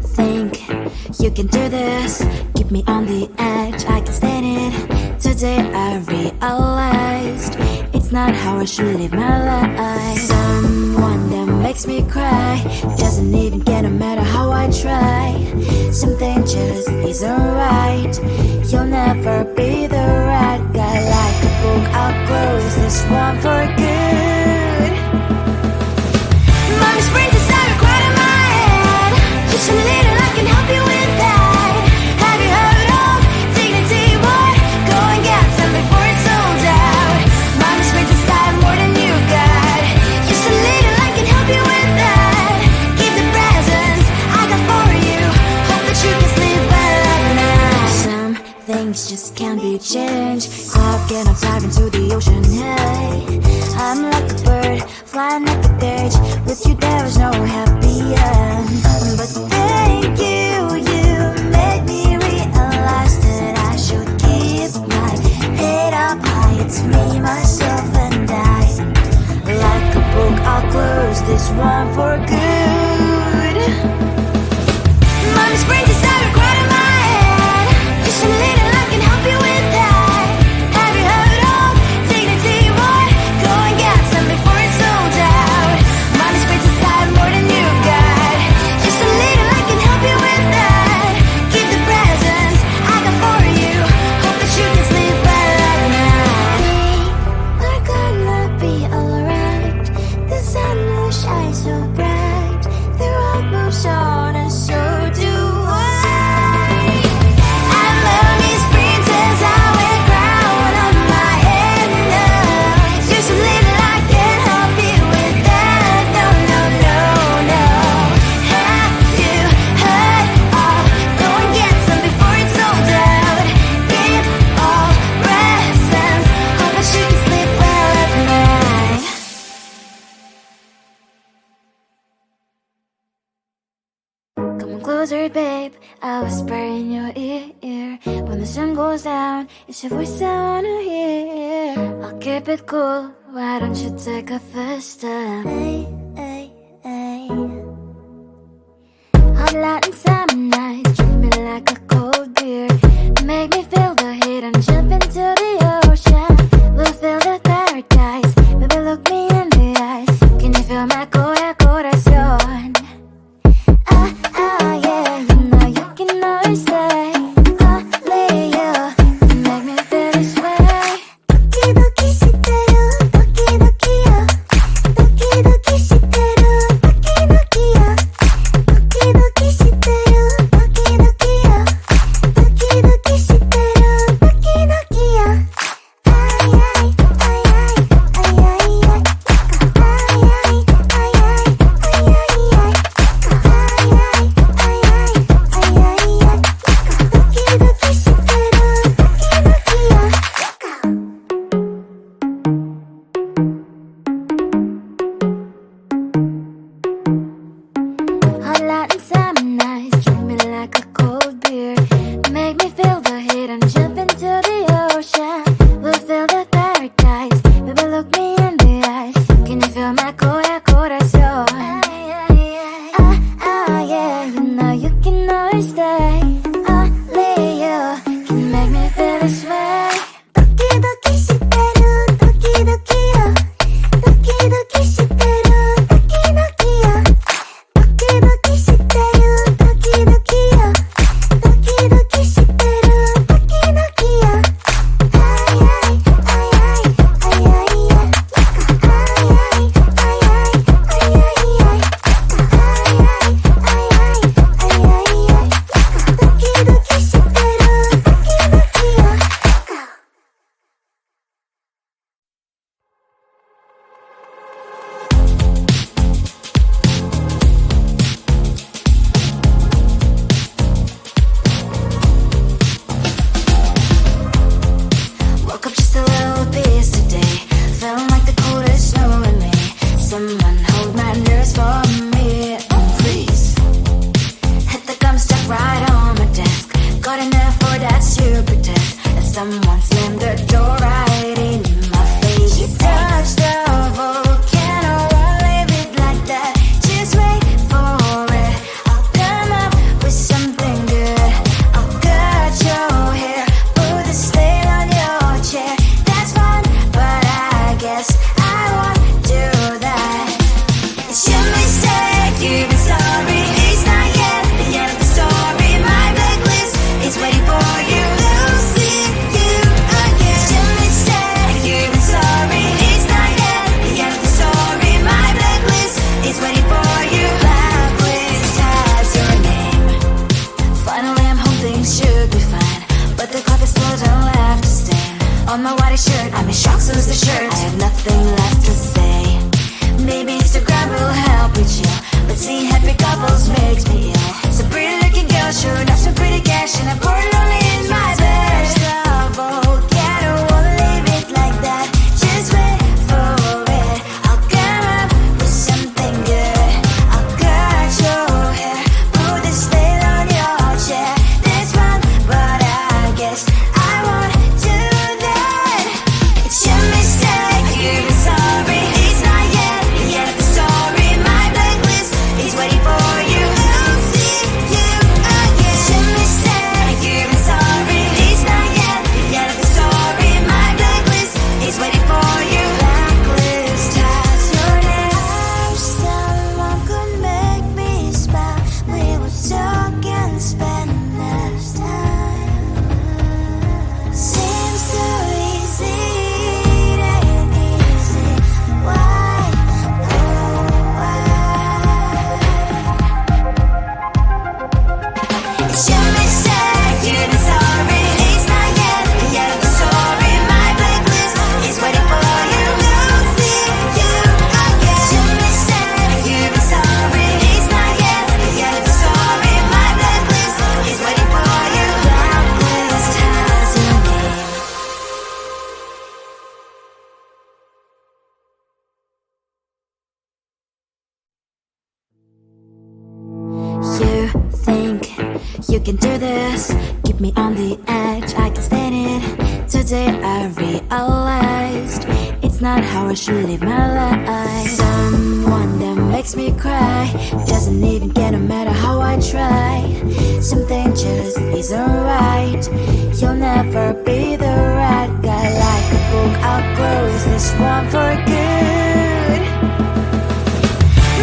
think you can do this. Keep me on the edge, I can stand it. Today I realized it's not how I should live my life. Someone that makes me cry doesn't even get no matter how I try. Something just isn't right. You'll never be the right guy. Like a book, I'll close this one for good. Mommy's brains inside are quite in my head. Just a little, I can help you with that. Have you heard of dignity? What? Go and get some before it's sold out. Mommy's brains inside more than you got. Just a little, I can help you with that. Keep the presents I got for you. Hope that you can sleep well at night. Some things just can't be changed. I'll get on diving to the ocean. Hey, I'm like a bird flying like a cage. With you there is no happy end. But thank you, you made me realize that I should keep my head up high. It's me, myself and I. Like a book, I'll close this one for good. Mommy's brains inside are quite in my head. Just a little, I can help you with that. Have you heard of dignity? What? Go and get some before it's sold out. Mommy's brains inside more than you got. Just a little, I can help you with that. Keep the presents I got for you. Hope that you can sleep well at night. We're gonna be alright. The sun will shine so bright. The road moves on and so do I. And mommy's princess, I wear crown on my head now. Just a little, I can help you with that. No, no, no, no. Have you heard of? Go and get some before it's sold out. Give all presents. Hope that you can sleep well at night. Come on closer, babe, I'll whisper in your ear. When the sun goes down, it's your voice I wanna hear. I'll keep it cool, why don't you take a first step? Hey, hey, hey. Hot light and summer nights, treat me like a cold beer. Make me feel the heat and jump into the ocean. We'll feel the paradise, baby look me in the eyes. Can you feel my corazón? Yeah, you know you can always stay. Only you can make me feel this way. 도끼도끼 시대요, 도끼도끼요. 도끼도끼 시대요. Should be sad, you've been sorry. It's not yet the end of the story. My blacklist is waiting for you. We'll see you again. Should be sad, you've been sorry. It's not yet the end of the story. My blacklist is waiting for you. Blacklist has your name. You think you can do this, keep me on the edge, I can stand it. Today I realized it's not how I should live my life. Someone that makes me cry doesn't even get no matter how I try. Something just isn't right. You'll never be the right guy. Like a book, I'll close this one for good.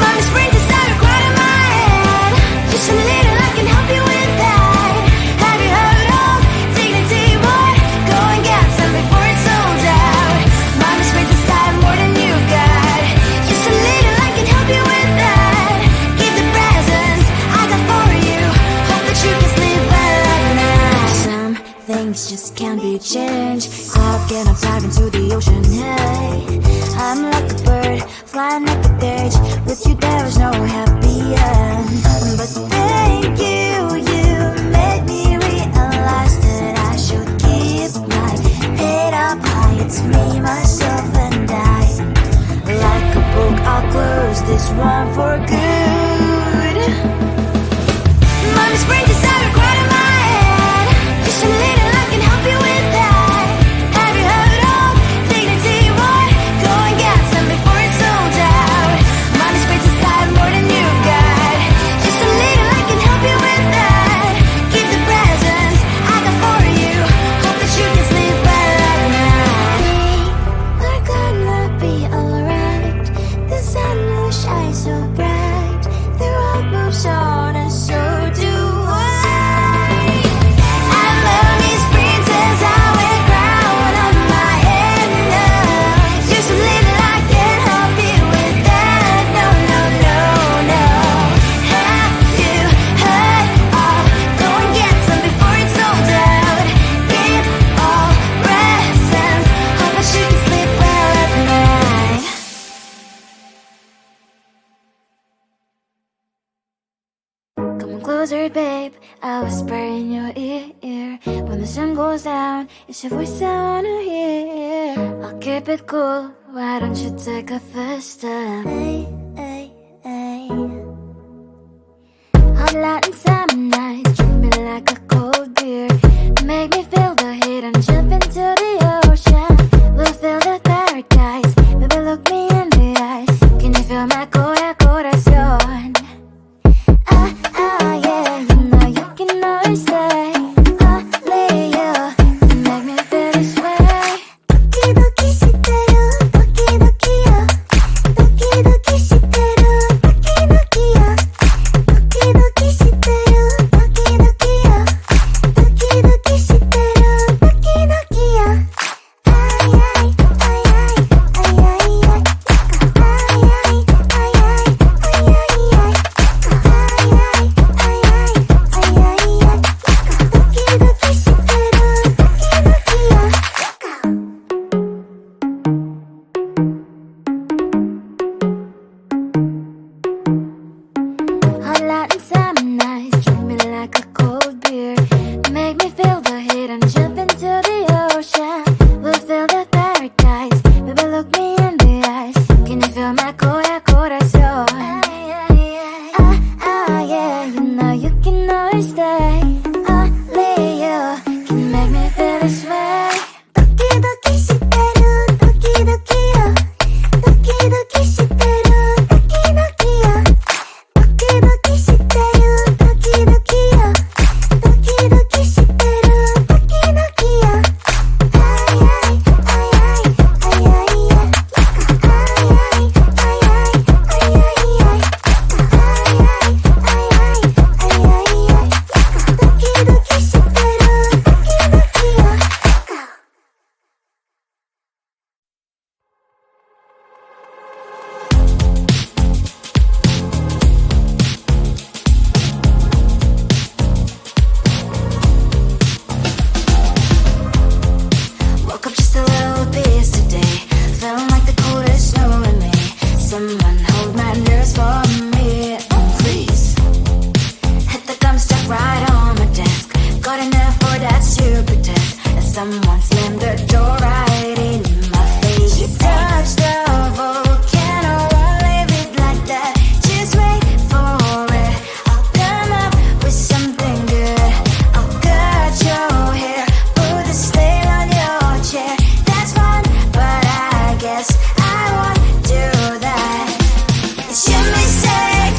Mommy's brain just started crying in my head. Just a little, I can help you with that. Have you heard of dignity? What? Go and get some before it's sold out. Mommy's brain just started more than you've got. Just a little, I can help you with that. Give the presents I got for you. Hope that you can sleep well at night. Some things just can't be changed. I'll get up, dive into the ocean. Hey, I'm like a bird, flying like a cage. With you there is no happy end. But thank you, you made me realize that I should keep my head up high. It's me, myself and I. Like a book, I'll close this one for good. Mommy's brain just started crying in my head. Just a little, I can help you with that. Have you heard of dignity? What? Go and get some before it's sold out. Mommy's brain just started more than you've got. Just a little, I can help you with that. Give the presents I got for you. Hope that you can sleep well at night. We're gonna be alright. The sun will shine so bright. The road moves on and so do I. I love these princess, I wear crown on my head now. Just a little, I can help you with that. No, no, no, no. Have you heard of? Go and get some before it's sold out. Give all presents. Hope that you can sleep well at night. Come on closer, babe, I'll whisper in your ear. When the sun goes down, it's your voice I wanna hear. I'll keep it cool, why don't you take a first step? Hey, hey, hey. Hot light and summer night, treat me like a cold beer. Make me feel the heat and jump into the ocean. We'll feel the paradise, baby look me in the eyes. Can you feel my corazón? Yeah, you know you can always say only you can make me feel this way. 도끼도끼 시대로 도끼도끼요. 도끼도끼 시대로 도끼도끼요. 도끼도끼 시대로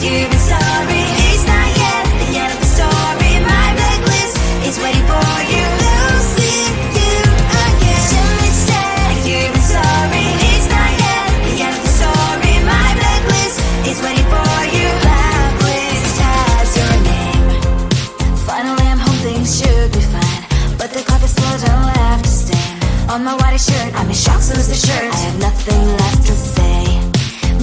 you've been sorry. It's not yet the end of the story. My blacklist is waiting for you. Losing you again. It's a mistake. You've been sorry. It's not yet the end of the story. My blacklist is waiting for you. Blacklist has your name. Finally, I'm home. Things should be fine, but the clock is closed and left to stain on my white shirt. I'm in shock, so is the shirt. I have nothing left to say.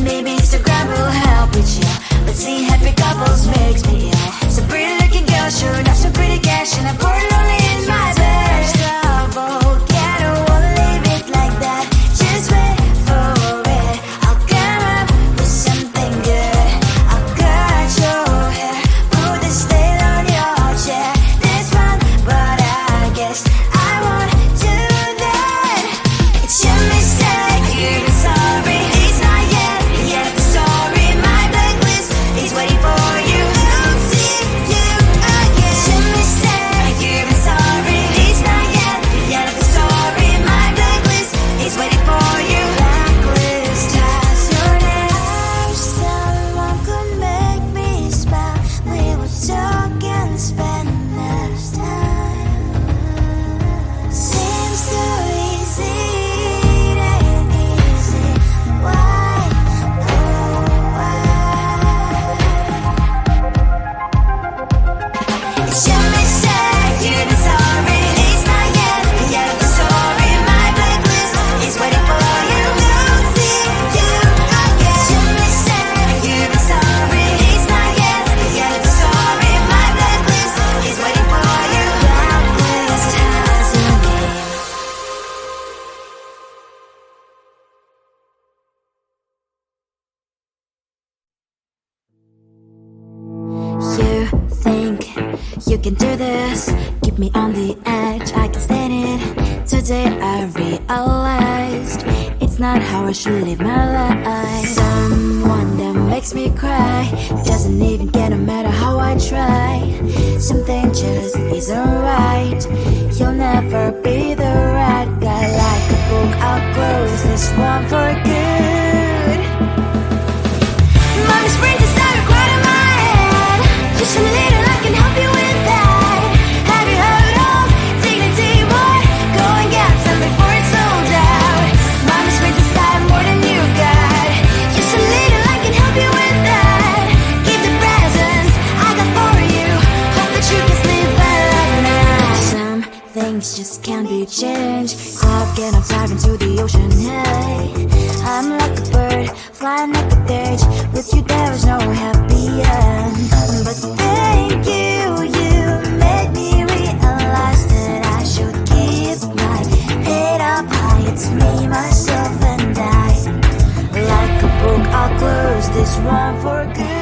Maybe Instagram will help with you, but seeing happy couples makes me ill. Some pretty looking girl showing off some pretty cash, and I'm bored lonely in my bed. Trouble, yeah, I don't wanna leave it like that. Just wait for it. I'll come up with something good. I'll cut your hair, put the stain on your chair. This one, but I guess I won't do that. It's your mistake. You've been sorry. It's not yet the end of the story. My blacklist is waiting for you. Losing you again. It's your mistake. You've been sorry. It's not yet the end of the story. My blacklist is waiting for you. Blacklist has your name. I wish someone could make me smile. We would talk and spend less time. Seems so easy, it ain't easy. Why, oh why? It's your mistake, you've been sorry. It's not yet the end of the story. My blacklist is waiting for you. Losing you again. It's your mistake, you've been sorry. It's not yet the end of the story. My blacklist is waiting for you. Blacklist has your name. You think you can do this, keep me on the edge, I can stand it. Today I realized it's not how I should live my life. Someone that makes me cry doesn't even care no matter how I try. Something just isn't right. You'll never be the right guy. Like a book, I'll close this one for good. Mommy's brains is out of quite in my head. Just a little, I can help you with that. Have you heard of dignity, boy? Go and get some before it's sold out. Mommy's brains inside more than you've got. Just a little, I can help you with that. Keep the presents I got for you. Hope that you can sleep well at night. Some things just can't be changed. I'll get on dive into the ocean, hey. I'm like a bird, flying like a cage. With you there is no happy end. But thank you, you made me realize that I should keep my head up high. It's me, myself and I. Like a book, I'll close this one for good.